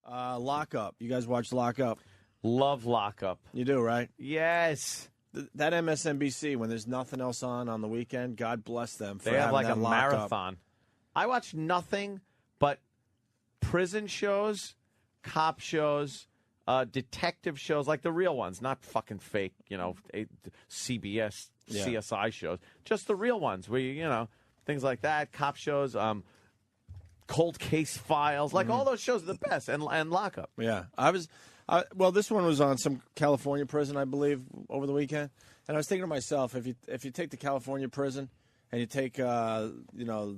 Lockup. You guys watch Lockup? Love Lockup. You do, right? Yes. That MSNBC, when there's nothing else on the weekend, God bless them for They have having like that a Lockup. marathon. I watch nothing but prison shows, cop shows, detective shows, like the real ones, not fucking fake, CBS, CSI shows. Just the real ones where things like that, cop shows, cold case files, like all those shows are the best, and Lockup. Yeah, well, this one was on some California prison, I believe, over the weekend, and I was thinking to myself, if you take the California prison and you take the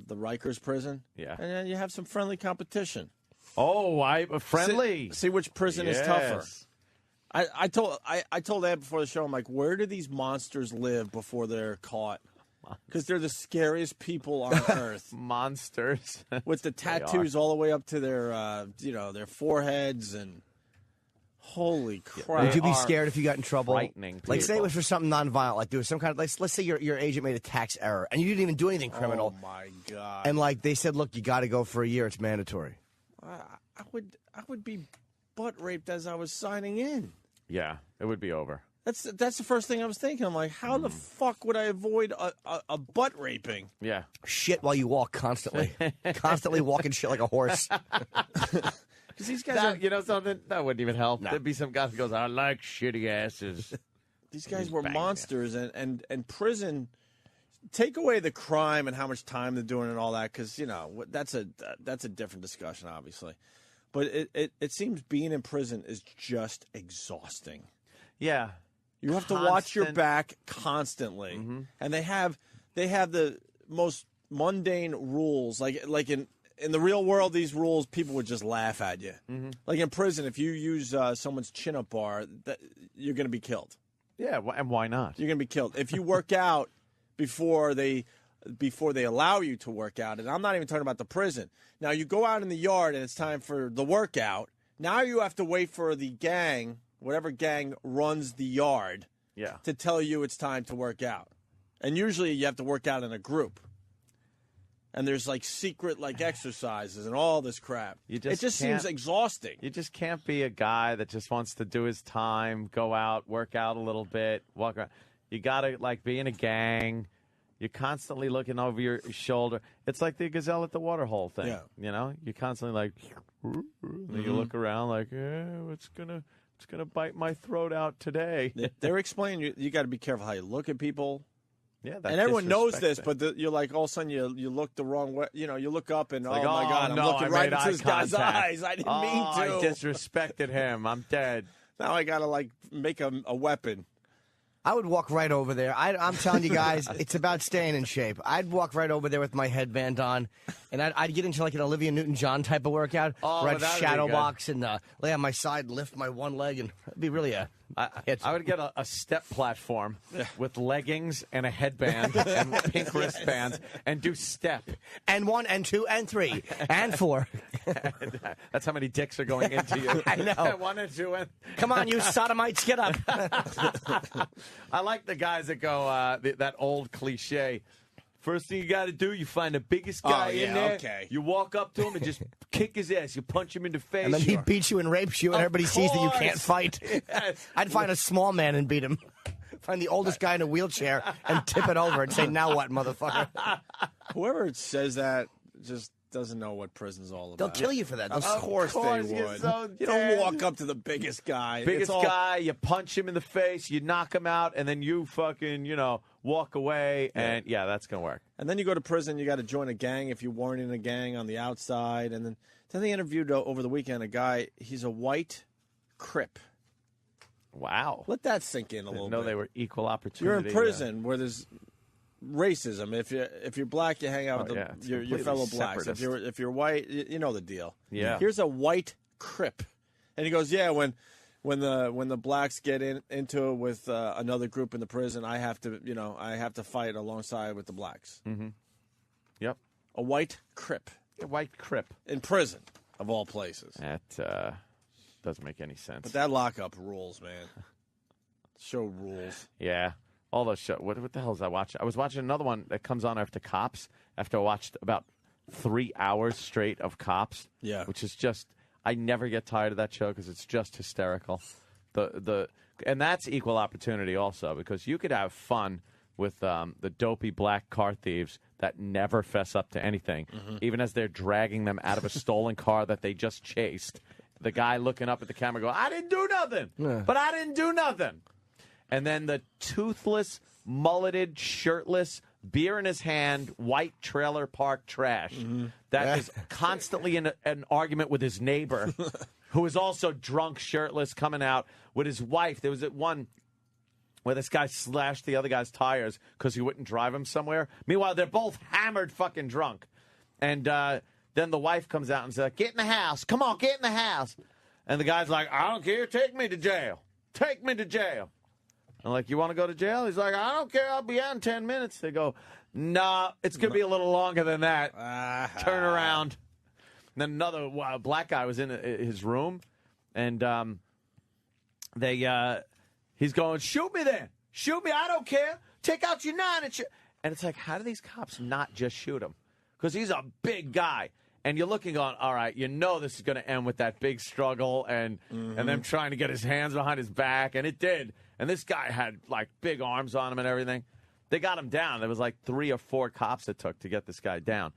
Rikers prison, Yeah, and then you have some friendly competition. Oh, friendly. See which prison is tougher. I told Ed before the show, I'm like, where do these monsters live before they're caught? Because they're the scariest people on earth. Monsters. With the tattoos all the way up to their their foreheads, and holy crap. Would you be scared if you got in trouble? Frightening like, say it was for something nonviolent, like there was some kind of, let's say your agent made a tax error and you didn't even do anything criminal. Oh my God. And like they said, look, you got to go for a year. It's mandatory. I would be butt raped as I was signing in. Yeah, it would be over. That's the first thing I was thinking. I'm like, how the fuck would I avoid a butt raping? Yeah. Shit while you walk constantly. Constantly walking shit like a horse. Because these guys something? That wouldn't even help. There'd be some guy who goes, I like shitty asses. These guys were monsters, and prison. Take away the crime and how much time they're doing and all that, because that's a different discussion, obviously. But it seems being in prison is just exhausting. Yeah. You have to watch your back constantly, and they have the most mundane rules. Like in the real world, these rules people would just laugh at you. Like in prison, if you use someone's chin-up bar, you're going to be killed. Yeah, and why not? You're going to be killed if you work out before they allow you to work out. And I'm not even talking about the prison. Now you go out in the yard and it's time for the workout. Now you have to wait for the gang. Whatever gang runs the yard, to tell you it's time to work out. And usually you have to work out in a group. And there's like secret exercises and all this crap. It just seems exhausting. You just can't be a guy that just wants to do his time, go out, work out a little bit, walk around. You got to be in a gang. You're constantly looking over your shoulder. It's like the gazelle at the waterhole thing. Yeah. You're constantly you look around what's gonna bite my throat out today. They're explaining you got to be careful how you look at people. Yeah, and everyone knows this, but you're like all of a sudden you look the wrong way. You look up and my God, I'm looking right into this guy's eyes. I didn't mean to. I disrespected him. I'm dead. Now I gotta make a weapon. I would walk right over there. I'm telling you guys, it's about staying in shape. I'd walk right over there with my headband on, and I'd get into an Olivia Newton-John type of workout, where I'd shadow box and lay on my side, and lift my one leg, and it'd be really I would get a step platform with leggings and a headband and pink wristbands and do step. And 1 and 2 and 3 and 4. That's how many dicks are going into you. I know. 1 and 2 and... Come on, you sodomites, get up. I like the guys that go, that old cliche. First thing you got to do, you find the biggest guy in there. Okay. You walk up to him and just kick his ass. You punch him in the face. And then he beats you and rapes you, and everybody sees that you can't fight. Yes. I'd find a small man and beat him. Find the oldest guy in a wheelchair and tip it over and say, now what, motherfucker? Whoever says that just doesn't know what prison's all about. They'll kill you for that. Of course they would. You don't walk up to the biggest guy. Guy, you punch him in the face, you knock him out, and then you fucking, walk away, and that's going to work. And then you go to prison, you got to join a gang if you weren't in a gang on the outside. And then they interviewed over the weekend a guy, he's a white Crip. Wow. Let that sink in a little bit. No, they were equal opportunity. You're in prison where there's racism. If you're black, you hang out with your fellow blacks. Separatist. If you're white, you know the deal. Yeah. Here's a white Crip, and he goes, when the blacks get into it with another group in the prison, I have to fight alongside with the blacks. Mm-hmm. Yep. A white Crip. A white Crip In prison, of all places. That doesn't make any sense. But that lockup rules, man. Show rules. Yeah. All those shows. What the hell was I watching? I was watching another one that comes on after Cops. After I watched about 3 hours straight of Cops. Yeah. Which is just, I never get tired of that show because it's just hysterical. And that's equal opportunity also, because you could have fun with the dopey black car thieves that never fess up to anything, even as they're dragging them out of a stolen car that they just chased. The guy looking up at the camera go, I didn't do nothing, but I didn't do nothing. And then the toothless, mulleted, shirtless, beer in his hand, white trailer park trash that is constantly in an argument with his neighbor, who is also drunk, shirtless, coming out with his wife. There was one where this guy slashed the other guy's tires because he wouldn't drive him somewhere. Meanwhile, they're both hammered fucking drunk. And then the wife comes out and says, get in the house. Come on, get in the house. And the guy's like, I don't care. Take me to jail. Take me to jail. I'm like, you want to go to jail? He's like, I don't care. I'll be out in 10 minutes. They go, nah, it's going to be a little longer than that. Turn around. And then another black guy was in his room, and he's going, shoot me then. Shoot me. I don't care. Take out your 9 and shoot. And it's like, how do these cops not just shoot him? Because he's a big guy. And you're looking on, all right, you know this is going to end with that big struggle and them trying to get his hands behind his back. And it did. And this guy had, like, big arms on him and everything. They got him down. There was, like, 3 or 4 cops it took to get this guy down.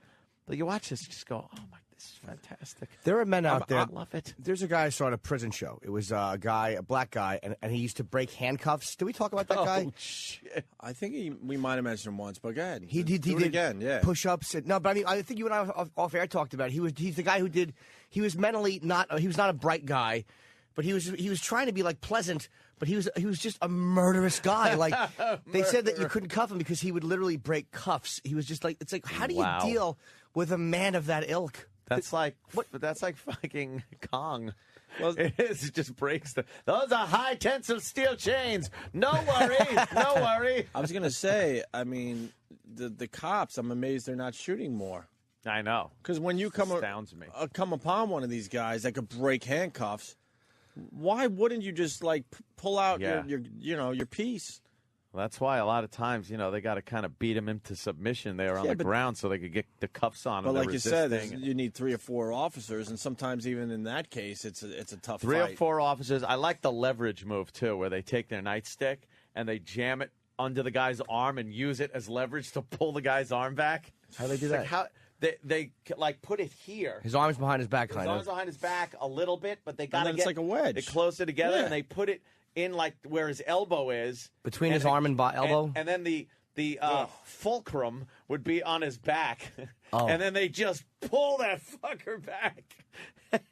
But you watch this, you just go, oh, my, this is fantastic. There are men out there. I love it. There's a guy I saw at a prison show. It was a black guy, and he used to break handcuffs. Did we talk about that guy? Oh, shit. I think we might have mentioned him once, but go ahead. He did again, yeah. Push-ups. No, but I mean, I think you and I off air talked about it. He's the guy who did. He was mentally not. He was not a bright guy, but he was trying to be like pleasant. But he was just a murderous guy. Like they said that you couldn't cuff him because he would literally break cuffs. He was just like, it's like, how do you deal with a man of that ilk? That's like fucking Kong. Well, it is. It just breaks those are high tensile steel chains. No worry, no worry. I was gonna say, I mean, the cops. I'm amazed they're not shooting more. I know, because when you come upon one of these guys that could break handcuffs, why wouldn't you just like pull out your piece? Well, that's why a lot of times, they got to kind of beat him into submission there on the ground so they could get the cuffs on him. But like you said, you need 3 or 4 officers, and sometimes even in that case, it's a tough 3 fight. or 4 officers. I like the leverage move, too, where they take their nightstick and they jam it under the guy's arm and use it as leverage to pull the guy's arm back. How do they do that? Like they like put it here. His arm's behind his back, kind of. His arm's behind his back a little bit, but they got to get it's like a wedge. They close it together and they put it in like where his elbow is. Between his arm and elbow? And then the fulcrum would be on his back. Oh. And then they just pull that fucker back.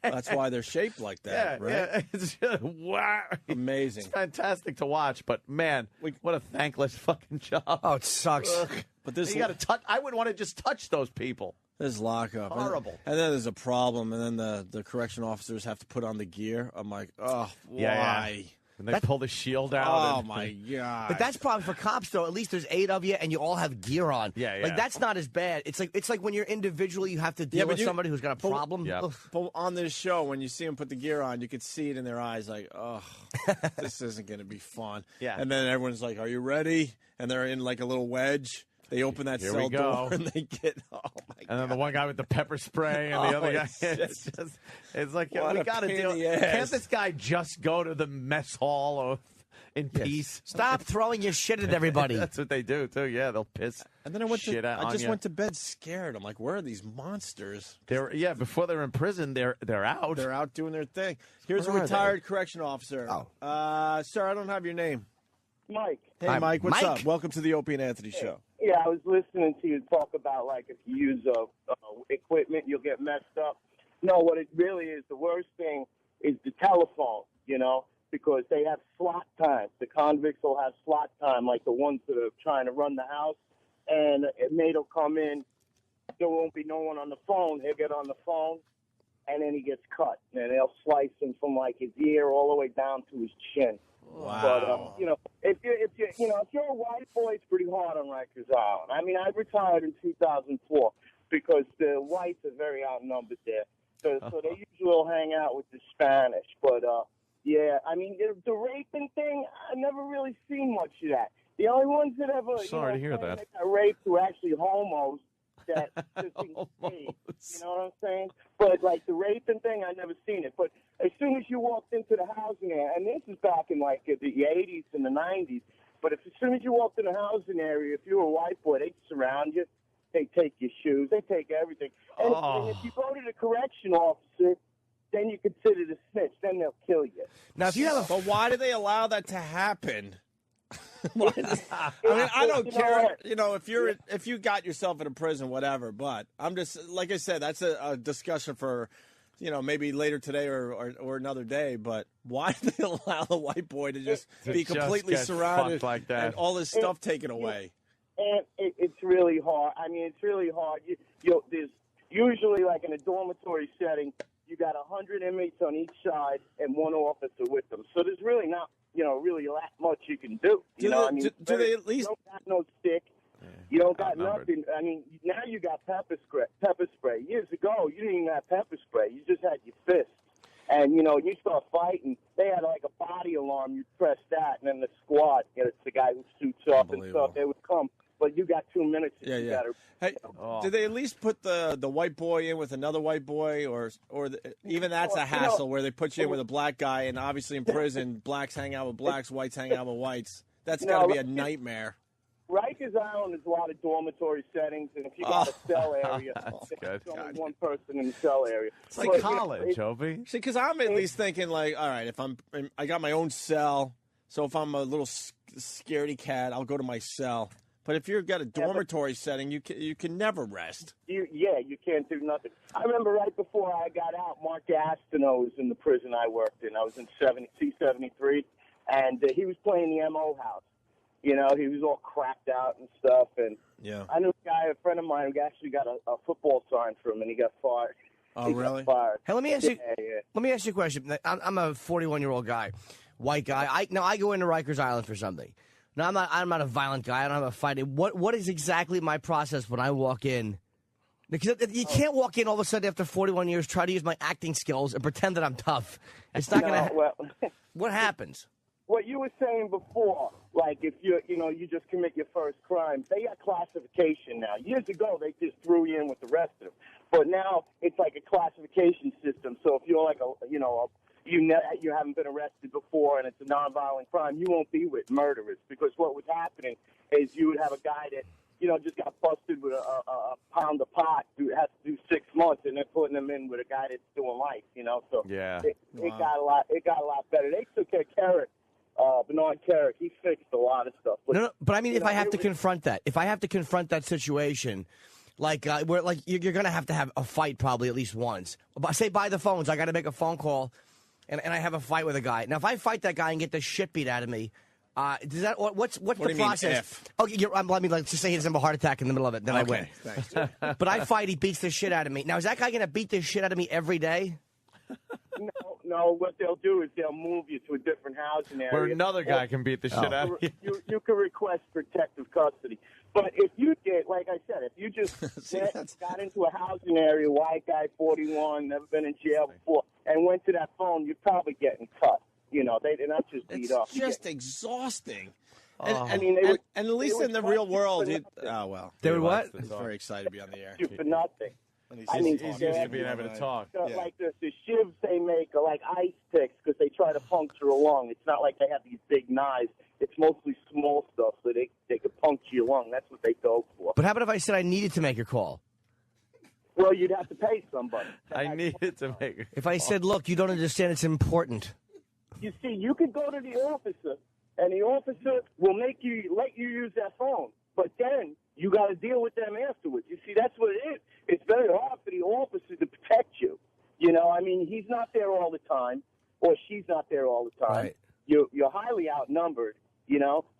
That's why they're shaped like that, right? Yeah, it's just, wow. Amazing. It's fantastic to watch, but man, what a thankless fucking job. Oh, it sucks. Ugh. But you got to touch. I wouldn't want to just touch those people. There's lockup. Horrible. And then there's a problem, and then the correction officers have to put on the gear. I'm like, oh, why? Yeah. And they pull the shield out. Oh, my God. But that's probably for cops, though. At least there's 8 of you, and you all have gear on. Yeah. Like, that's not as bad. It's like when you're individually, you have to deal with somebody who's got a problem. Yeah. But on this show, when you see them put the gear on, you could see it in their eyes like, oh, this isn't going to be fun. Yeah. And then everyone's like, are you ready? And they're in like a little wedge. They open that cell door and they get, oh, my God. And then the one guy with the pepper spray and the other guy. It's like, we got to deal. Can't this guy just go to the mess hall or in peace? Stop throwing your shit at everybody. That's what they do, too. Yeah, they'll piss and then I went to bed scared. I'm like, where are these monsters? Before they're in prison, they're out. They're out doing their thing. Here's a retired correction officer. Oh. Sir, I don't have your name. Mike. Hey, Mike, what's up? Welcome to the Opie and Anthony Show. Yeah, I was listening to you talk about, like, if you use equipment, you'll get messed up. No, what it really is, the worst thing is the telephone, because they have slot times. The convicts will have slot time, like the ones that are trying to run the house, and a mate will come in. There won't be no one on the phone. He'll get on the phone, and then he gets cut. And they'll slice him from, like, his ear all the way down to his chin. Wow. But, if you're a white boy, it's pretty hard on Rikers Island. I mean, I retired in 2004 because the whites are very outnumbered there. So they usually will hang out with the Spanish. But, yeah, I mean, the raping thing, I never really seen much of that. The only ones that ever Sorry to hear that. got raped were actually homos that just in case. You know what I'm saying? But like the raping thing, I never seen it. But as soon as you walked into the housing area, and this is back in like the 80s and the 90s, but as soon as you walked in the housing area, if you were a white boy, they'd surround you. They take your shoes. They take everything. And if you go to the correction officer, then you consider the snitch. Then they'll kill you. Now, if you have But why do they allow that to happen? I mean, I don't care. You know, if you got yourself in a prison, whatever. But I'm just like I said, that's a discussion for, you know, maybe later today or another day. But why do they allow the white boy to just be completely surrounded like that and all his stuff taken away? And it's really hard. I mean, it's really hard. There's usually, like in a dormitory setting, you got 100 inmates on each side and one officer with them. So there's really not, really that much you can do. Do they at least? You don't got no stick. You don't got nothing. I mean, now you got pepper spray. Years ago, you didn't even have pepper spray. You just had your fist. And, you start fighting. They had like a body alarm. You press that, and then the squad, it's the guy who suits up and stuff. They would come. But you got 2 minutes. Hey, do they at least put the white boy in with another white boy, or even that's a hassle where they put you in with a black guy, and obviously in prison, blacks hang out with blacks, whites hang out with whites. That's got to be a nightmare. Rikers Island is a lot of dormitory settings, and if you got a cell area, there's only one person in the cell area. It's like college, Opie. See, because I'm at least thinking, like, all right, if I got my own cell, so if I'm a little scaredy cat, I'll go to my cell. But if you've got a dormitory setting, you can never rest. You can't do nothing. I remember right before I got out, Mark Gastineau was in the prison I worked in. I was in C-73, and he was playing the MO house. He was all cracked out and stuff. And I knew a friend of mine, who actually got a football sign for him, and he got fired. Oh, really? Got fired. Hey, let me ask you. Let me ask you a question. I'm a 41-year-old guy, white guy. I go into Rikers Island for something. No, I'm not a violent guy. I don't have a fight. What is exactly my process when I walk in? Because you can't walk in all of a sudden after 41 years, try to use my acting skills and pretend that I'm tough. It's not going to. What happens? What you were saying before, like if you just commit your first crime, they got classification now. Years ago, they just threw you in with the rest of them, but now it's like a classification system. So if you're like you haven't been arrested before and it's a nonviolent crime, you won't be with murderers, because what was happening is you would have a guy that just got busted with a pound of pot who has to do 6 months, and they're putting him in with a guy that's doing life. So it got a lot better. They took care of Carrick. Bernard Carrick, he fixed a lot of stuff. But, but I mean, if I have to confront that situation, like you're going to have a fight probably at least once. Say by the phones, I got to make a phone call, and I have a fight with a guy. Now, if I fight that guy and get the shit beat out of me, does that what's the process? Okay, let me just say he doesn't have a heart attack in the middle of it, then I win. Thanks. But I fight, he beats the shit out of me. Now, is that guy going to beat the shit out of me every day? No, what they'll do is they'll move you to a different housing area. Where another guy can beat the shit out of you. You can request protective custody. But if you did, like I said, if you just got into a housing area, white guy, 41, never been in jail before, and went to that phone, you're probably getting cut. They're not just beat up. It's just exhausting. Oh. And at least in the real world, they would what? He's very excited to be on the air. For nothing. He's used to being able to talk. Like the shivs they make are like ice picks because they try to puncture a lung. It's not like they have these big knives. It's mostly small stuff, so they could puncture your lung. That's what they go for. But how about if I said I needed to make a call? Well, you'd have to pay somebody. I needed to make a call. If I said, look, you don't understand, it's important. You see, you could go to the officer, and the officer will let you use that phone. But then you got to deal with them afterwards. You see, that's what it is. It's very hard for the officer to protect you. He's not there all the time, or she's not there all the time. Right. You're highly outnumbered,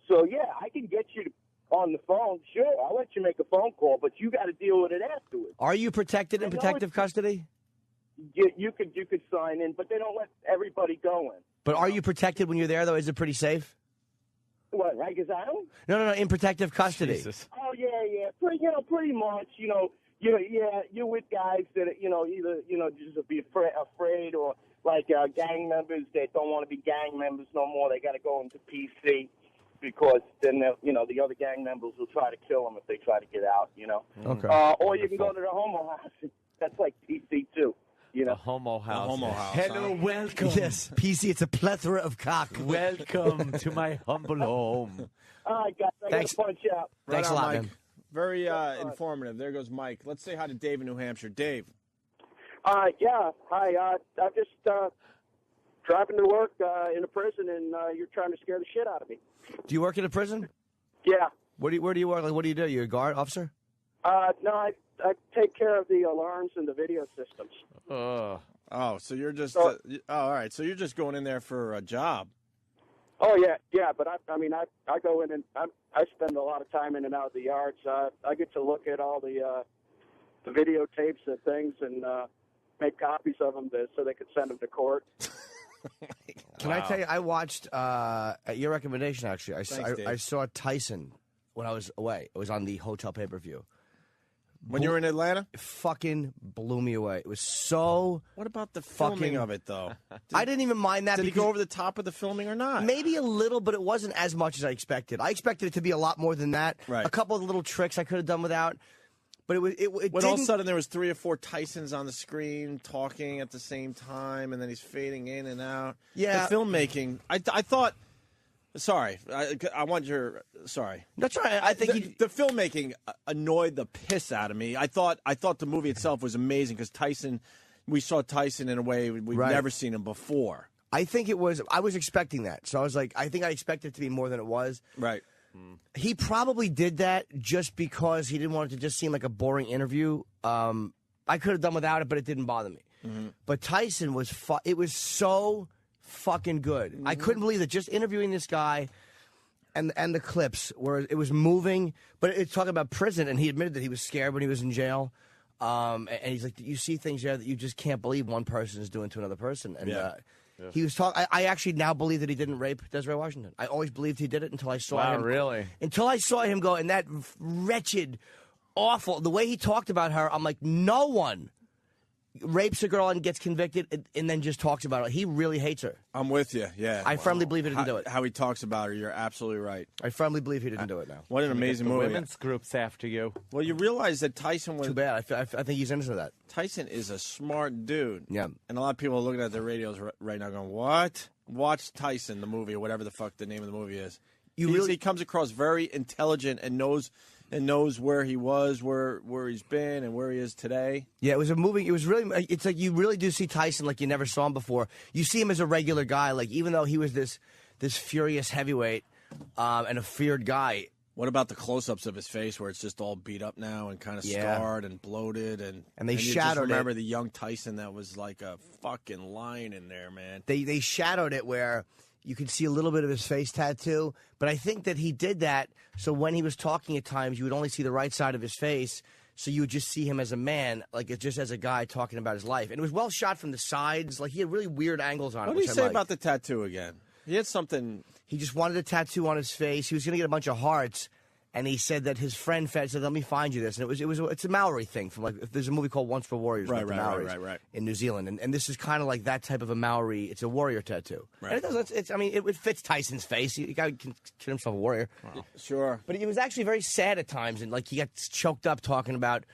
So, yeah, I can get you on the phone. Sure, I'll let you make a phone call, but you got to deal with it afterwards. Are you protected in protective custody? You could sign in, but they don't let everybody go in. But are you protected when you're there, though? Is it pretty safe? What, Rikers Island? No, in protective custody. Jesus. Oh, yeah. Pretty much, you're with guys that, either, just be afraid or like gang members that don't want to be gang members no more. They got to go into PC. because then the other gang members will try to kill them if they try to get out. Okay. Or you can go to the homo house. That's like PC too. The homo house. The homo house. Hello, welcome. Yes, PC. It's a plethora of cock. Welcome to my humble home. All right, guys. I got to punch out. Thanks a lot, Mike. man. Very informative. There goes Mike. Let's say hi to Dave in New Hampshire. Dave. Yeah. Hi. I'm just driving to work in a prison, and you're trying to scare the shit out of me. Do you work in a prison? Yeah. Where do you work? Like, what do you do? You're a guard officer? No, I take care of the alarms and the video systems. Oh, so you're just all right. So you're just going in there for a job. Oh yeah. But I go in and I spend a lot of time in and out of the yards. I get to look at all the videotapes and things and make copies of them so they could send them to court. Can I tell you? I watched at your recommendation. Actually, Thanks, Dave. I saw Tyson when I was away. It was on the hotel pay-per-view. When you were in Atlanta? It fucking blew me away. It was so. What about the filming fucking- of it, though? I didn't even mind that. Did he because go over the top of the filming or not? Maybe a little, but it wasn't as much as I expected. I expected it to be a lot more than that. Right. A couple of little tricks I could have done without, but it when didn't. all of a sudden there was 3 or 4 Tysons on the screen talking at the same time, and then he's fading in and out. Yeah. The filmmaking. I thought. Sorry, I want your. Sorry. That's right. I think the filmmaking annoyed the piss out of me. I thought the movie itself was amazing because Tyson. We saw Tyson in a way we've Right. never seen him before. I think it was. I was expecting that, so I was like, I think I expected it to be more than it was. Right. He probably did that just because he didn't want it to just seem like a boring interview. I could have done without it, but it didn't bother me. Mm-hmm. But Tyson was. It was so fucking good. I couldn't believe that just interviewing this guy and the clips where it was moving, but it's talking about prison, and he admitted that he was scared when he was in jail. And he's like, you see things there that you just can't believe one person is doing to another person. And he was talking. I actually now believe that he didn't rape Desiree Washington. I always believed he did it until I saw him. Really? Until I saw him go, and that wretched, awful, the way he talked about her, I'm like, no one rapes a girl and gets convicted and then just talks about it. He really hates her. I'm with you. Yeah. I firmly believe he didn't do it. How he talks about her, you're absolutely right. I firmly believe he didn't do it now. What an amazing the movie. women's groups after you. Well, you realize that Tyson was. Too bad. I think he's into that. Tyson is a smart dude. Yeah. And a lot of people are looking at their radios right now going, what? Watch Tyson, the movie, or whatever the fuck the name of the movie is. He comes across very intelligent and knows where he was, where he's been, and where he is today. Yeah, it was a movie. It was really. It's like you really do see Tyson like you never saw him before. You see him as a regular guy. Like even though he was this furious heavyweight and a feared guy. What about the close-ups of his face, where it's just all beat up now and kind of scarred and bloated, and they you shadowed just remember it. the young Tyson that was like a fucking lion in there, man. They shadowed it where you could see a little bit of his face tattoo, but I think that he did that so when he was talking at times, you would only see the right side of his face, so you would just see him as a man, like just as a guy talking about his life. And it was well shot from the sides. Like he had really weird angles on it. What did he say about the tattoo again? He had something. He just wanted a tattoo on his face. He was going to get a bunch of hearts. And he said that his friend said, "Let me find you this." And it's a Maori thing from like there's a movie called Once for Warriors about the Maoris in New Zealand, and this is kind of like that type of a Maori. It's a warrior tattoo, right. And it does. It fits Tyson's face. The guy can consider himself a warrior, Sure. But it was actually very sad at times, and like he got choked up talking about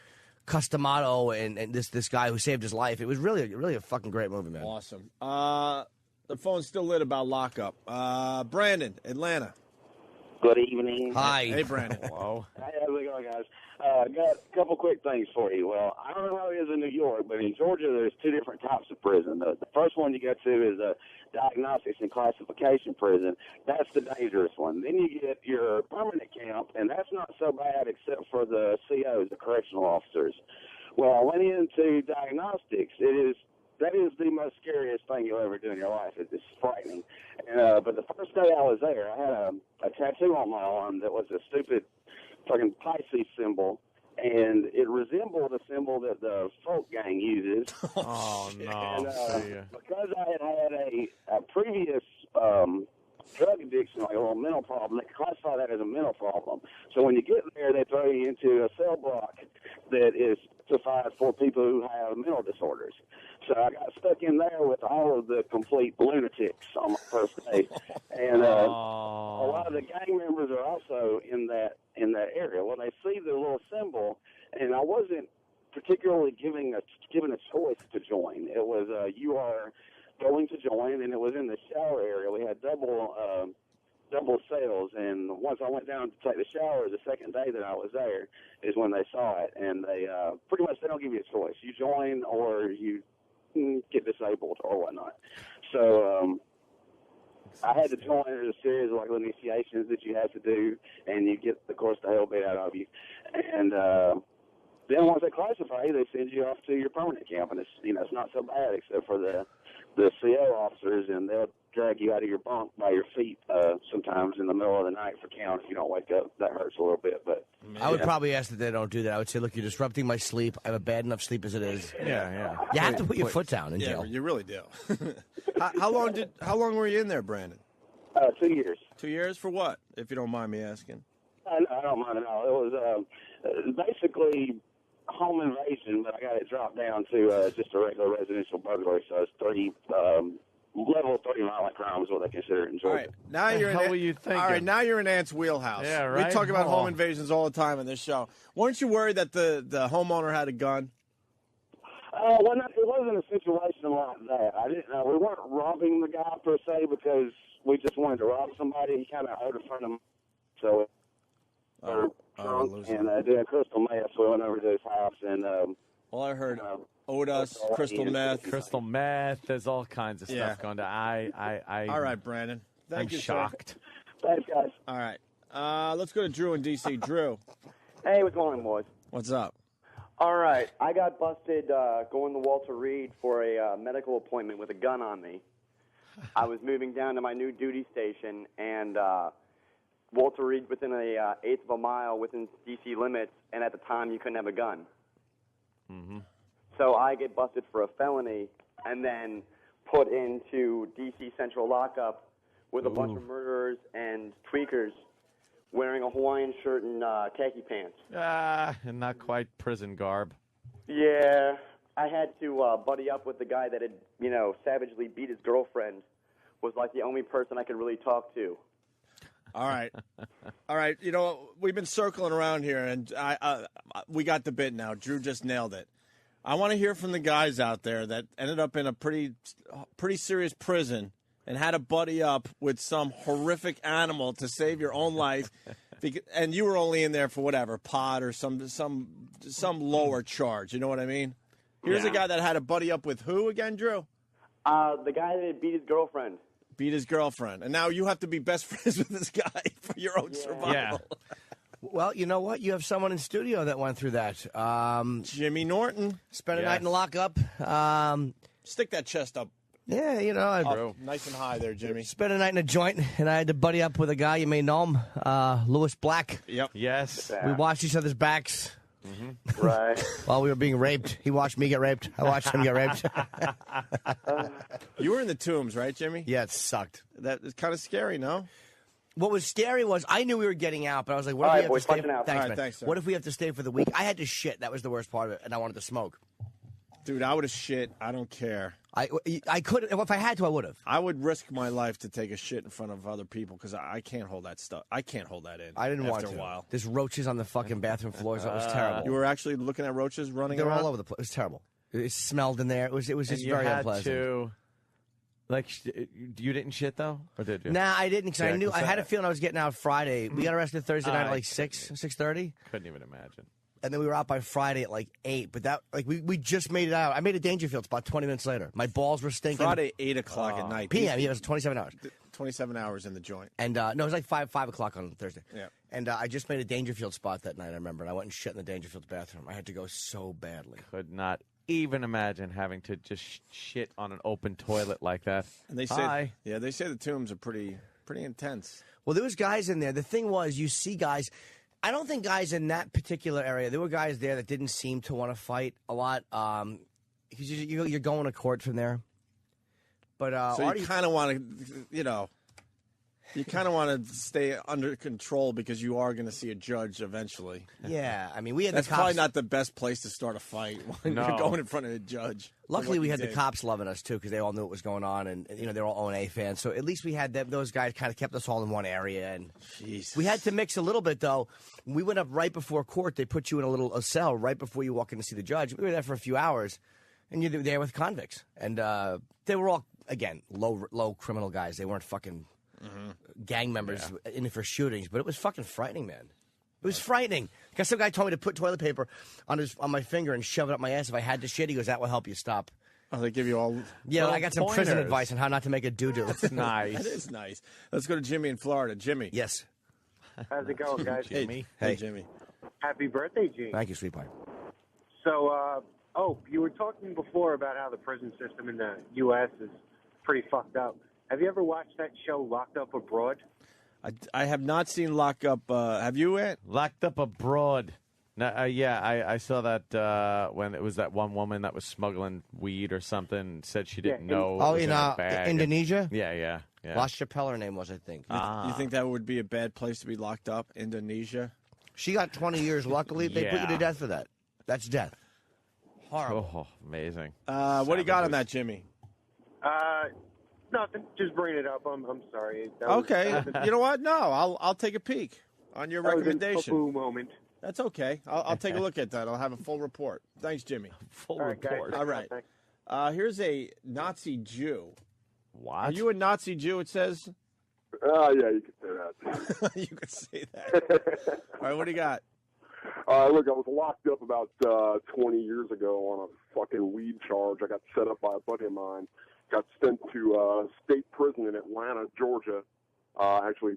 Customato and this guy who saved his life. It was really a fucking great movie, man. Awesome. The phone's still lit about lockup. Brandon, Atlanta. Good evening. Hi. Hey, Brandon. Hello. Hey, how's it going, guys? Got a couple quick things for you. Well, I don't know how it is in New York, but in Georgia, there's 2 different types of prison. The first one you go to is a diagnostics and classification prison. That's the dangerous one. Then you get your permanent camp, and that's not so bad except for the COs, the correctional officers. Well, I went into diagnostics. That is the most scariest thing you'll ever do in your life. It's frightening. But the first day I was there, I had a tattoo on my arm that was a stupid fucking Pisces symbol, and it resembled a symbol that the folk gang uses. Oh, no. And because I had a previous drug addiction, like a little mental problem. They classify that as a mental problem. So when you get there, they throw you into a cell block that is specified for people who have mental disorders. So I got stuck in there with all of the complete lunatics on my first day, and a lot of the gang members are also in that area. Well, they see the little symbol, and I wasn't particularly given a choice to join. It was you are going to join, and it was in the shower area. We had double cells, and once I went down to take the shower the second day that I was there is when they saw it, and they pretty much they don't give you a choice. You join or you get disabled or whatnot. So I had to join. There's a series of like initiations that you have to do, and you get, of course, the hell beat out of you. And then once they classify you, they send you off to your permanent camp, and it's not so bad except for the CO officers, and they'll drag you out of your bunk by your feet sometimes in the middle of the night for count if you don't wake up. That hurts a little bit, but I would probably ask that they don't do that. I would say, look, you're disrupting my sleep. I have a bad enough sleep as it is. Yeah. You have to put your foot down in jail. You really do. How long were you in there, Brandon? 2 years. 2 years for what, if you don't mind me asking? I don't mind at all. It was basically home invasion, but I got it dropped down to just a regular residential burglary. So it's level 30 violent crime is what they consider it in Georgia. All right, now you're How were you thinking? All right, now you're in Ant's wheelhouse. Yeah, right. We talk about home invasions all the time on this show. Weren't you worried that the homeowner had a gun? Well, it wasn't a situation like that. I didn't. We weren't robbing the guy per se because we just wanted to rob somebody. He kind of owed a friend of mine, so and doing crystal meth. So we went over to his house and. Well, I heard owed us crystal meth. Crystal meth. There's all kinds of stuff going on. All right, Brandon. Thank you, shocked. Thanks, guys. All right. Let's go to Drew in D.C. Drew. Hey, what's going on, boys? What's up? All right. I got busted going to Walter Reed for a medical appointment with a gun on me. I was moving down to my new duty station, and Walter Reed's within an eighth of a mile within D.C. limits, and at the time you couldn't have a gun. Mm-hmm. So I get busted for a felony and then put into D.C. Central Lockup with a bunch of murderers and tweakers wearing a Hawaiian shirt and khaki pants. And not quite prison garb. Yeah, I had to buddy up with the guy that had, savagely beat his girlfriend. Was like the only person I could really talk to. All right. All right. We've been circling around here, and we got the bit now. Drew just nailed it. I want to hear from the guys out there that ended up in a pretty serious prison and had to buddy up with some horrific animal to save your own life, and you were only in there for whatever, pot or some lower charge. You know what I mean? Here's a guy that had to buddy up with who again, Drew? The guy that had beat his girlfriend. Beat his girlfriend. And now you have to be best friends with this guy for your own survival. Yeah. Well, you know what? You have someone in studio that went through that. Jimmy Norton. Spent a night in the lockup. Stick that chest up. Yeah, Up nice and high there, Jimmy. Spent a night in a joint, and I had to buddy up with a guy. You may know him, Lewis Black. Yep. Yes. We watched each other's backs. Mm-hmm. Right. While we were being raped. He watched me get raped. I watched him get raped. You were in the tombs, right, Jimmy? Yeah, it sucked. That is kind of scary, no? What was scary was I knew we were getting out, but I was like, what All if right, we have boys, to stay? punching out. Thanks, All right, man. thanks, sir. What if we have to stay for the week? I had to shit. That was the worst part of it, and I wanted to smoke. Dude, I would have shit. I don't care. I could if I had to, I would have. I would risk my life to take a shit in front of other people because I can't hold that stuff. I can't hold that in. I didn't want to. After a while. There's roaches on the fucking bathroom floors. That was terrible. You were actually looking at roaches running They were around? all over the place. It was terrible. It smelled in there. It was just You very had unpleasant. to, you didn't shit though, or did you? Nah, I didn't because I Yeah, knew 'cause I had a feeling I was getting out Friday. We got arrested Thursday night at like 6:30. Couldn't even imagine. And then we were out by Friday at like 8. But that we just made it out. I made a Dangerfield spot 20 minutes later. My balls were stinking. Friday, 8 o'clock at night. PM. Yeah, it was 27 hours. 27 hours in the joint. And no, it was like 5 o'clock on Thursday. Yeah. And I just made a Dangerfield spot that night, I remember. And I went and shit in the Dangerfield bathroom. I had to go so badly. Could not even imagine having to just shit on an open toilet like that. And they say, they say the tombs are pretty intense. Well, there was guys in there. The thing was, you see guys. I don't think guys in that particular area. There were guys there that didn't seem to want to fight a lot. Because you're going to court from there. But so you kind of want to, You kind of want to stay under control because you are going to see a judge eventually. Yeah, I mean, we had That's the cops. probably not the best place to start a fight when you're going in front of a judge. Luckily, we had the cops loving us too because they all knew what was going on, and they're all O&A fans. So at least we had them. Those guys kind of kept us all in one area, and Jesus. We had to mix a little bit though. We went up right before court. They put you in a cell right before you walk in to see the judge. We were there for a few hours, and you're there with convicts, and they were all again low criminal guys. They weren't fucking gang members in it for shootings, but it was fucking frightening, man. It was frightening. Because some guy told me to put toilet paper on my finger and shove it up my ass if I had to shit. He goes, that will help you stop. Oh, they give you all. Yeah, I got some prison advice on how not to make a doo-doo. That's nice. That is nice. Let's go to Jimmy in Florida. Jimmy. Yes. How's it going, guys? Jimmy. Hey, Jimmy. Happy birthday, Gene. Thank you, sweet pie. So, you were talking before about how the prison system in the U.S. is pretty fucked up. Have you ever watched that show Locked Up Abroad? I have not seen Lock Up. Have you, Ant? Locked Up Abroad. No, I saw that when it was that one woman that was smuggling weed or something and said she didn't know. Oh, it was in her bag. Indonesia? Yeah. La Chappelle, her name was, I think. You think that would be a bad place to be locked up? Indonesia? She got 20 years. Luckily, they put you to death for that. That's death. Horrible. Oh, amazing. What do you got on that, Jimmy? Nothing. Just bring it up. I'm sorry. Okay. You know what? No, I'll take a peek on your recommendation. That was a moment. That's okay. I'll take a look at that. I'll have a full report. Thanks, Jimmy. Full report. Guys, all right. Here's a Nazi Jew. What? Are you a Nazi Jew, it says? Yeah, you could say that. You could say that. All right, what do you got? Look, I was locked up about 20 years ago on a fucking weed charge. I got set up by a buddy of mine. Got sent to state prison in Atlanta, Georgia, actually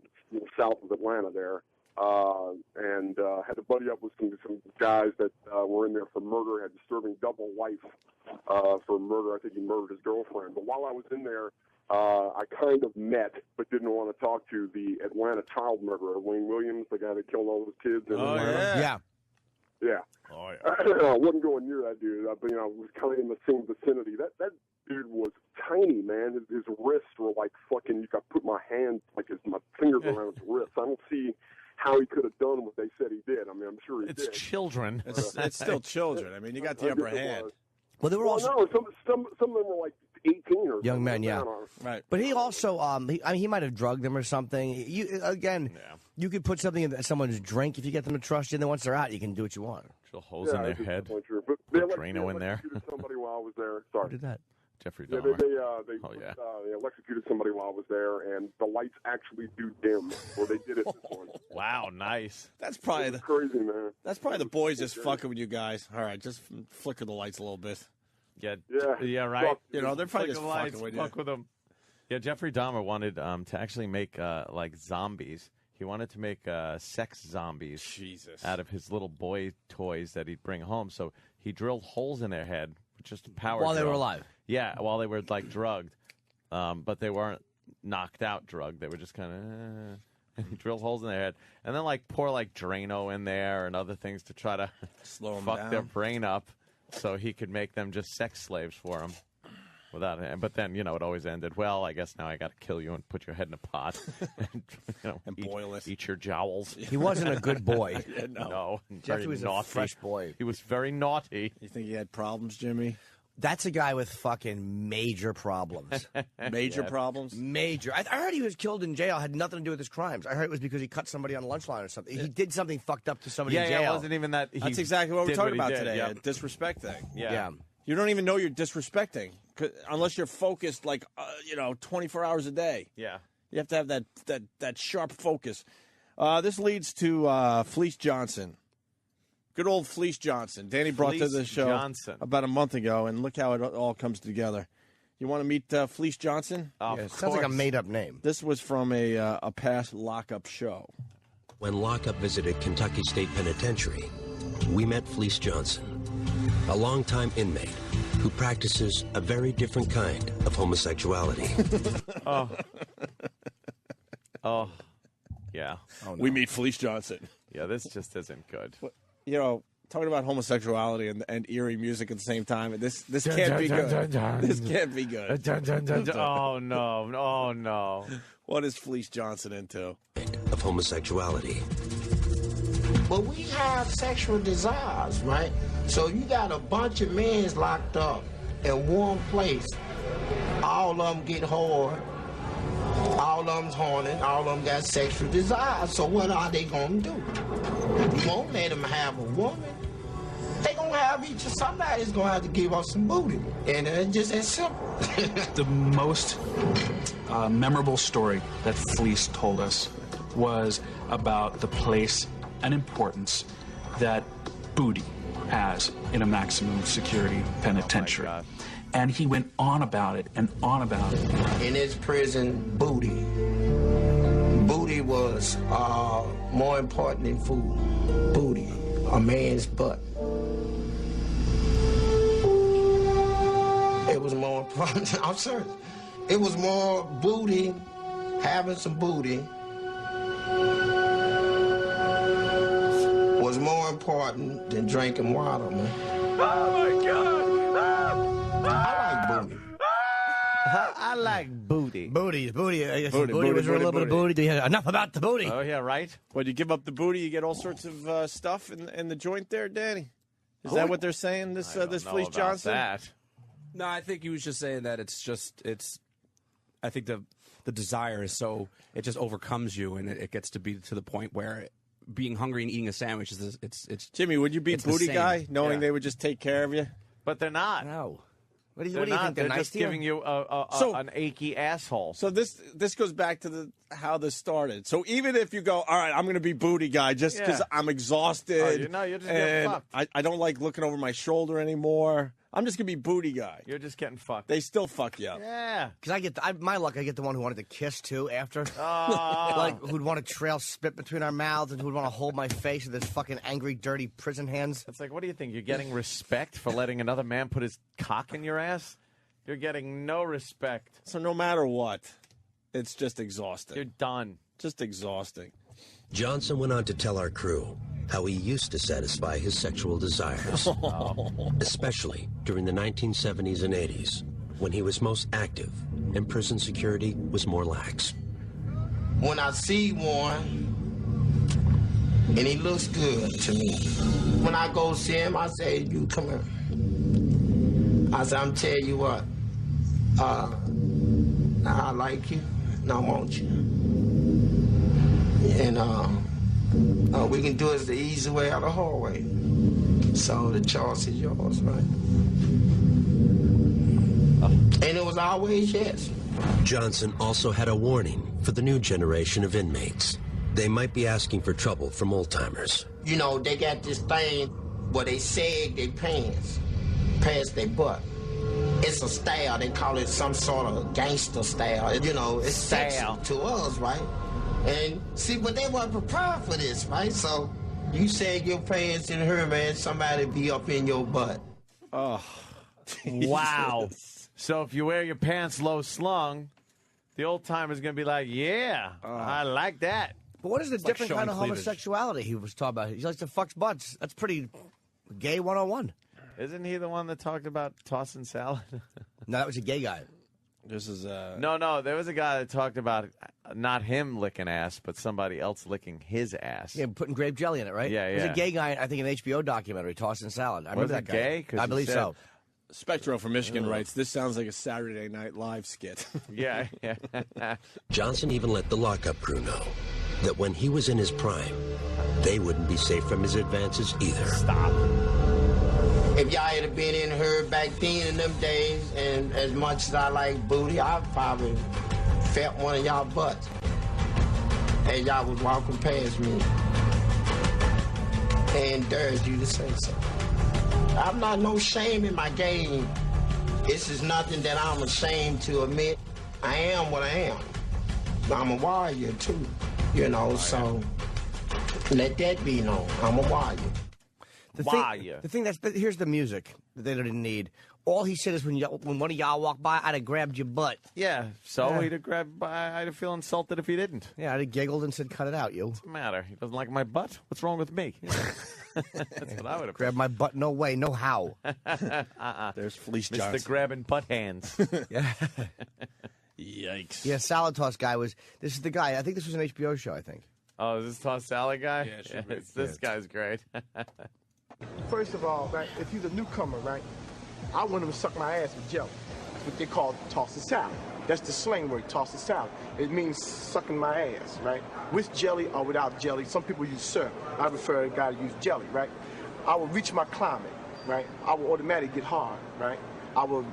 south of Atlanta there. And had to buddy up with some guys that were in there for murder, had disturbing double life for murder. I think he murdered his girlfriend. But while I was in there, I kind of met, but didn't want to talk to, the Atlanta child murderer, Wayne Williams, the guy that killed all those kids in Atlanta. Yeah. Yeah. Oh, yeah. I wasn't going near that dude, but I was kind of in the same vicinity. That dude was tiny, man. His wrists were like fucking. You could put my hand, like my fingers around his wrists. I don't see how he could have done what they said he did. I mean, I'm sure he did. It's children. It's still children. I mean, you got the upper hand. Well, they were also no. Some of them were like 18 or young men, yeah. Right. But he also, he might have drugged them or something. You could put something in someone's drink if you get them to trust you. And then once they're out, you can do what you want. Drill holes in their head. But Put Drano in there. Electrocuted somebody while I was there. Sorry. Who did that? Jeffrey Yeah, Dahmer. they electrocuted somebody while I was there, and the lights actually do dim. Or they did it this one. Wow, nice. That's probably crazy, man. That's probably the boys just fucking with you guys. All right, just flicker the lights a little bit. Yeah, right. You know, they're probably just lights, fucking with you. fuck with them. Yeah, Jeffrey Dahmer wanted to actually make like zombies. He wanted to make sex zombies out of his little boy toys that he'd bring home. So he drilled holes in their head, just a power While drill. they were alive. Yeah, while they were like drugged, but they weren't knocked out drugged. They were just kind of. And he drilled holes in their head, and then like pour like Drano in there and other things to try to slow them fuck down. their brain up, so he could make them just sex slaves for him. Without it, but then it always ended. Well, I guess now I got to kill you and put your head in a pot, and boil it. Eat your jowls. He wasn't a good boy. No, Jeffrey was naughty. a fresh boy. He was very naughty. You think he had problems, Jimmy? That's a guy with fucking major problems. Major problems? Major. I heard he was killed in jail. Had nothing to do with his crimes. I heard it was because he cut somebody on the lunch line or something. He did something fucked up to somebody in jail. Yeah, it wasn't even that. That's exactly what we're talking about today. Yeah. A disrespect thing. Yeah. You don't even know you're disrespecting unless you're focused 24 hours a day. Yeah. You have to have that sharp focus. This leads to Fleece Johnson. Good old Fleece Johnson. Danny brought to the show about a month ago, and look how it all comes together. You want to meet Fleece Johnson? Sounds like a made-up name. This was from a past lockup show. When lockup visited Kentucky State Penitentiary, we met Fleece Johnson, a longtime inmate who practices a very different kind of homosexuality. Yeah. We meet Fleece Johnson. Yeah, this just isn't good. Talking about homosexuality and eerie music at the same time. This can't be good. This can't be good. Oh, no. Oh, no. What is Fleece Johnson into? Of homosexuality. But we have sexual desires, right? So you got a bunch of men locked up in one place. All of them get hard. All of them's horny. All of them got sexual desires. So what are they going to do? You won't let them have a woman. They going to have each. Somebody's going to have to give us some booty. And it's just that simple. The most memorable story that Fleece told us was about the place and importance that booty has in a maximum security penitentiary. Oh, and he went on about it and on about it. In his prison, booty was more important than food. Booty, a man's butt. It was more important. I'm serious. It was more booty, having some booty was more important than drinking water, man. Oh, my God. I like booty. I like booty. Booty. I guess Booty, booty. Was there a booty, little bit of booty? Do you have enough about the booty? Oh, yeah, right? When you give up the booty, you get all sorts of stuff in the joint there, Danny. Is that what they're saying? This Fleece Johnson. That. No, I think he was just saying that it's. I think the desire is so it just overcomes you, and it gets to be to the point where being hungry and eating a sandwich is it's. Jimmy, would you be booty guy knowing they would just take care of you? But they're not. No. What do you They're think? not. They're They're nice just to you? giving you an achy asshole. So this goes back to how this started. So even if you go, all right, I'm going to be booty guy just because I'm exhausted. Oh, you're just getting fucked. I don't like looking over my shoulder anymore. I'm just going to be booty guy. You're just getting fucked. They still fuck you up. Yeah. Because my luck, I get the one who wanted to kiss, too, after. Like, who'd want to trail spit between our mouths and who'd want to hold my face with his fucking angry, dirty prison hands. It's like, what do you think? You're getting respect for letting another man put his cock in your ass? You're getting no respect. So no matter what, it's just exhausting. You're done. Just exhausting. Johnson went on to tell our crew how he used to satisfy his sexual desires, especially during the 1970s and 80s, when he was most active and prison security was more lax. When I see one and he looks good to me, when I go see him, I say, you come here. I say, I'm telling you what, I like you, and I want you. And we can do it the easy way or the hard way. So the choice is yours, right? And it was always yes. Johnson also had a warning for the new generation of inmates. They might be asking for trouble from old-timers. You know, they got this thing where they sag their pants past their butt. It's a style. They call it some sort of gangster style. You know, it's sexy to us, right? And see, but they weren't prepared for this, right? So you sag your pants in her, man, somebody be up in your butt. Oh, wow. So if you wear your pants low slung, the old timer's going to be like, yeah, I like that. But what is the It's different like kind of showing cleavage. homosexuality he was talking about? He likes to fuck butts. That's pretty gay 101. Isn't he the one that talked about tossing salad? No, that was a gay guy. This is No, there was a guy that talked about not him licking ass, but somebody else licking his ass. Yeah, putting grape jelly in it, right? Yeah, It was yeah. a gay guy, I think, in an HBO documentary, tossing salad. I remember Was it that guy. gay? 'Cause I he believe said- so. Spectro from Michigan writes, this sounds like a Saturday Night Live skit. Yeah. Johnson even let the lockup crew know that when he was in his prime, they wouldn't be safe from his advances either. Stop. If y'all had been in her back then in them days, and as much as I like booty, I probably felt one of y'all butts as y'all was walking past me and dared you to say so. I'm not no shame in my game. This is nothing that I'm ashamed to admit. I am what I am. I'm a warrior too, you know, so let that be known. I'm a warrior. The thing here's the music that they didn't need. All he said is when one of y'all walked by, I'd have grabbed your butt. Yeah, so Yeah. he'd have grabbed. I'd have feel insulted if he didn't. Yeah, I'd have giggled and said, cut it out, you. What's the matter? He doesn't like my butt? What's wrong with me? That's what I would have. Grab my butt? No way, no how. There's Fleece Mr. Johnson. Grabbing butt hands. Yeah. Yikes. Yeah, salad toss guy was. This is the guy. I think this was an HBO show. I think. Oh, is this Toss Salad guy? Yeah, it should be. This guy's great. First of all, right, if he's a newcomer, right, I want him to suck my ass with jelly. That's what they call toss the salad. That's the slang word, toss the salad. It means sucking my ass, right? With jelly or without jelly. Some people use syrup. I prefer a guy to use jelly, right? I will reach my climate, right? I will automatically get hard, right? I will,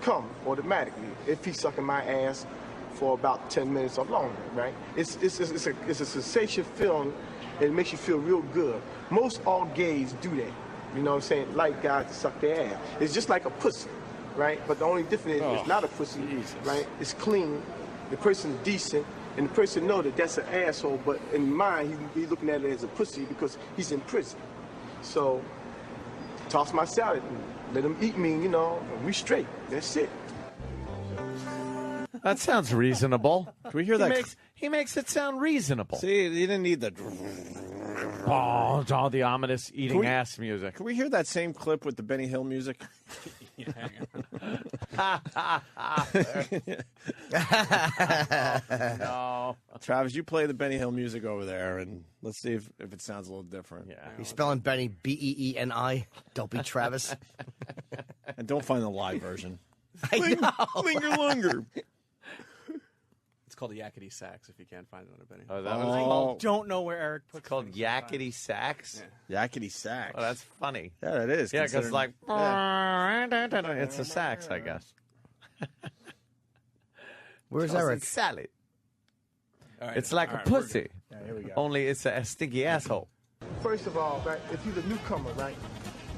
come automatically if he's sucking my ass for about 10 minutes or longer, right? It's a sensation feeling. It makes you feel real good. Most all gays do that. You know what I'm saying? Like guys to suck their ass. It's just like a pussy, right? But the only difference is it's not a pussy, right? It's clean. The person's decent. And the person know that that's an asshole, but in mind, he's looking at it as a pussy because he's in prison. So, toss my salad. Let him eat me, and we straight. That's it. That sounds reasonable. Can we hear that? He makes it sound reasonable. See, you didn't need the. Oh, it's all the ominous eating ass music. Can we hear that same clip with the Benny Hill music? No. Travis, you play the Benny Hill music over there, and let's see if it sounds a little different. Yeah. He's spelling Benny Beeni. Don't be Travis. And don't find the live version. I know. Linger longer. It's called a yakety sax if you can't find it on a Benny. Oh, that Oh. was Don't know where Eric puts it's called yakety sax. Yakety sax. Oh, that's funny. Yeah, that is. Yeah, because considering- it's a sax, I guess. Where's Toss Eric? a salad. All right, It's like all a right, we're pussy. Yeah, here we go. Only it's a stinky asshole. First of all, right, if he's a newcomer, right,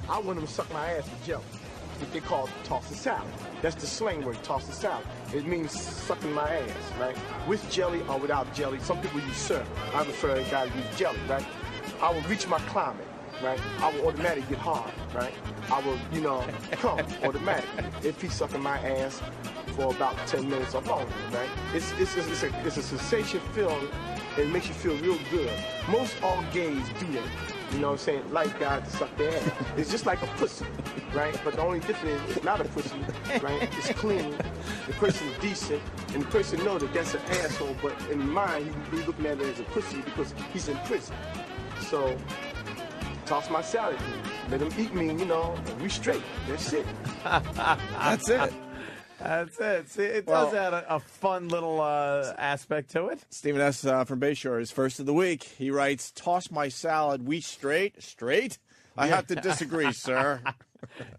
I want him to suck my ass with jelly. That's what they call toss the salad. That's the slang word, toss the salad. It means sucking my ass, right? With jelly or without jelly. Some people use syrup. I prefer a guy to use jelly, right? I will reach my climate, right? I will automatically get hard, right? I will, come automatically if he's sucking my ass for about 10 minutes or longer, right? It's a sensation feeling. It makes you feel real good. Most all gays do that. You know what I'm saying? Like guys to suck their ass. It's just like a pussy, right? But the only difference is it's not a pussy, right? It's clean. The person's decent. And the person know that that's an asshole, but in mind, he's looking at it as a pussy because he's in prison. So, toss my salad. Let him eat me, and we straight. That's it. That's it. That's it. See, it does add a fun little aspect to it. Stephen S. From Bayshore is first of the week. He writes, "Toss my salad. We straight? Straight? I have to disagree, sir."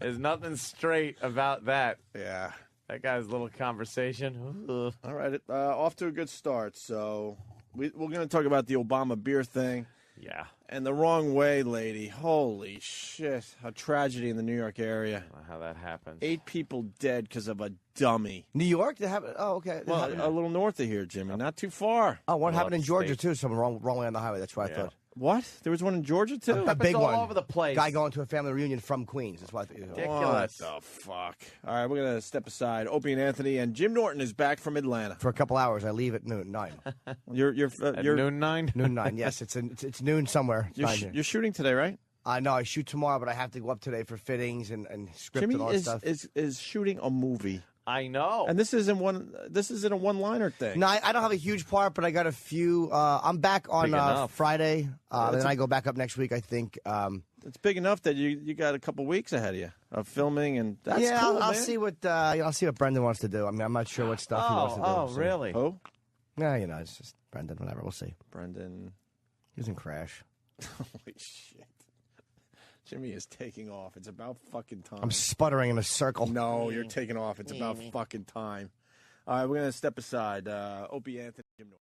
There's nothing straight about that. Yeah. That guy's little conversation. Ugh. All right. Off to a good start. So we're going to talk about the Obama beer thing. Yeah. And the wrong way, lady. Holy shit. A tragedy in the New York area. I don't know how that happens. 8 people dead because of a dummy. New York? They have. Oh, okay. Well, a little north of here, Jimmy. Not too far. Oh, one happened in Georgia state. too. Someone wrong way on the highway. That's what I thought. What? There was one in Georgia, too? A big all one. over the place. Guy going to a family reunion from Queens. That's why I thought. Ridiculous. What the fuck? All right, we're going to step aside. Opie and Anthony, and Jim Norton is back from Atlanta. For a couple hours. I leave at noon 9. At noon 9? Noon 9. Yes, it's noon somewhere. You're shooting today, right? No, I shoot tomorrow, but I have to go up today for fittings and script Jimmy and all that stuff. is shooting a movie. I know. And this isn't a one-liner thing. No, I don't have a huge part, but I got a few. I'm back on Friday, then I go back up next week, I think. It's big enough that you got a couple weeks ahead of you of filming, and that's yeah, cool, I'll man. see what Brendan wants to do. I mean, I'm not sure what stuff he wants to do. Oh, so. really? Who? Yeah, it's just Brendan. Whatever, we'll see. Brendan. He's in Crash. Holy shit. Jimmy is taking off. It's about fucking time. I'm sputtering in a circle. No, you're taking off. It's about fucking time. All right, we're going to step aside. Opie, Anthony, Jim Norton.